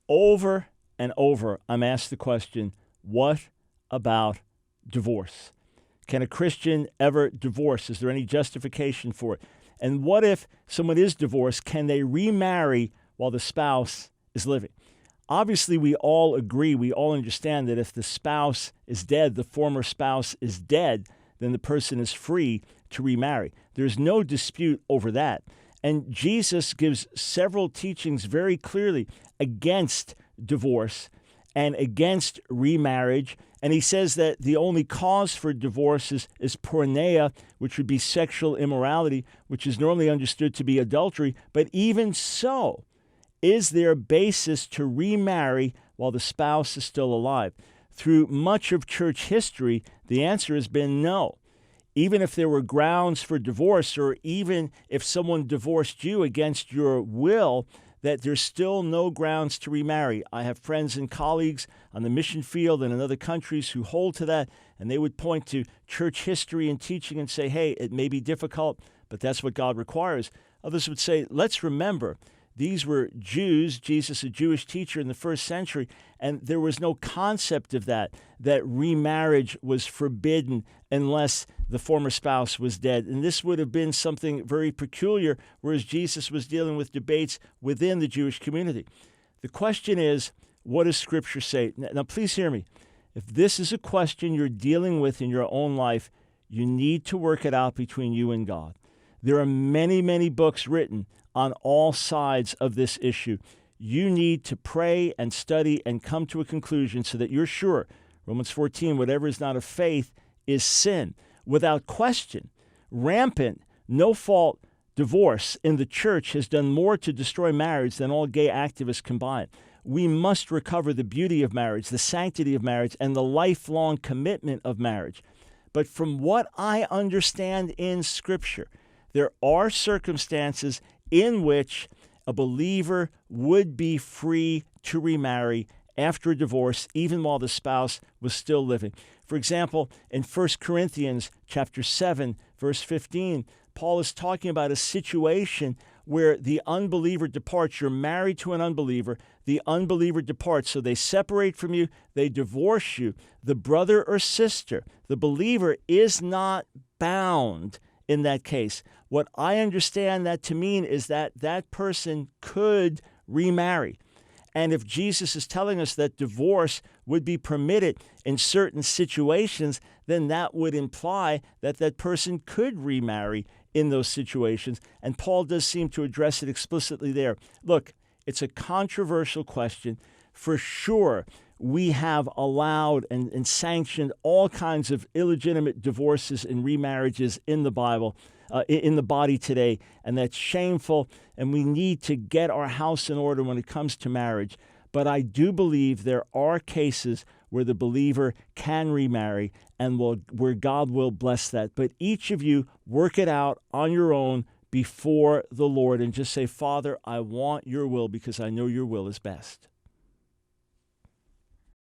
Over and over, I'm asked the question, what about divorce? Can a Christian ever divorce? Is there any justification for it? And what if someone is divorced? Can they remarry while the spouse is living? Obviously, we all agree, we all understand that if the spouse is dead, the former spouse is dead, then the person is free to remarry. There's no dispute over that. And Jesus gives several teachings very clearly against divorce and against remarriage. And he says that the only cause for divorce is porneia, which would be sexual immorality, which is normally understood to be adultery. But even so, is there a basis to remarry while the spouse is still alive? Through much of church history, the answer has been no. Even if there were grounds for divorce, or even if someone divorced you against your will, that there's still no grounds to remarry. I have friends and colleagues on the mission field and in other countries who hold to that, and they would point to church history and teaching and say, hey, it may be difficult, but that's what God requires. Others would say, let's remember, these were Jews, Jesus, a Jewish teacher in the first century, and there was no concept of that remarriage was forbidden unless the former spouse was dead. And this would have been something very peculiar, whereas Jesus was dealing with debates within the Jewish community. The question is, what does Scripture say? Now, please hear me. If this is a question you're dealing with in your own life, you need to work it out between you and God. There are many, many books written on all sides of this issue. You need to pray and study and come to a conclusion so that you're sure. Romans 14, whatever is not of faith is sin. Without question, rampant, no-fault divorce in the church has done more to destroy marriage than all gay activists combined. We must recover the beauty of marriage, the sanctity of marriage, and the lifelong commitment of marriage. But from what I understand in Scripture, there are circumstances in which a believer would be free to remarry after a divorce, even while the spouse was still living. For example, in 1 Corinthians chapter 7, verse 15, Paul is talking about a situation where the unbeliever departs. You're married to an unbeliever. The unbeliever departs. So they separate from you. They divorce you. The brother or sister, the believer, is not bound in that case. What I understand that to mean is that that person could remarry. And if Jesus is telling us that divorce would be permitted in certain situations, then that would imply that that person could remarry in those situations. And Paul does seem to address it explicitly there. Look, it's a controversial question. For sure, we have allowed and sanctioned all kinds of illegitimate divorces and remarriages in the Bible, in the body today, and that's shameful, and we need to get our house in order when it comes to marriage. But I do believe there are cases where the believer can remarry and where God will bless that. But each of you work it out on your own before the Lord and just say, Father, I want your will because I know your will is best.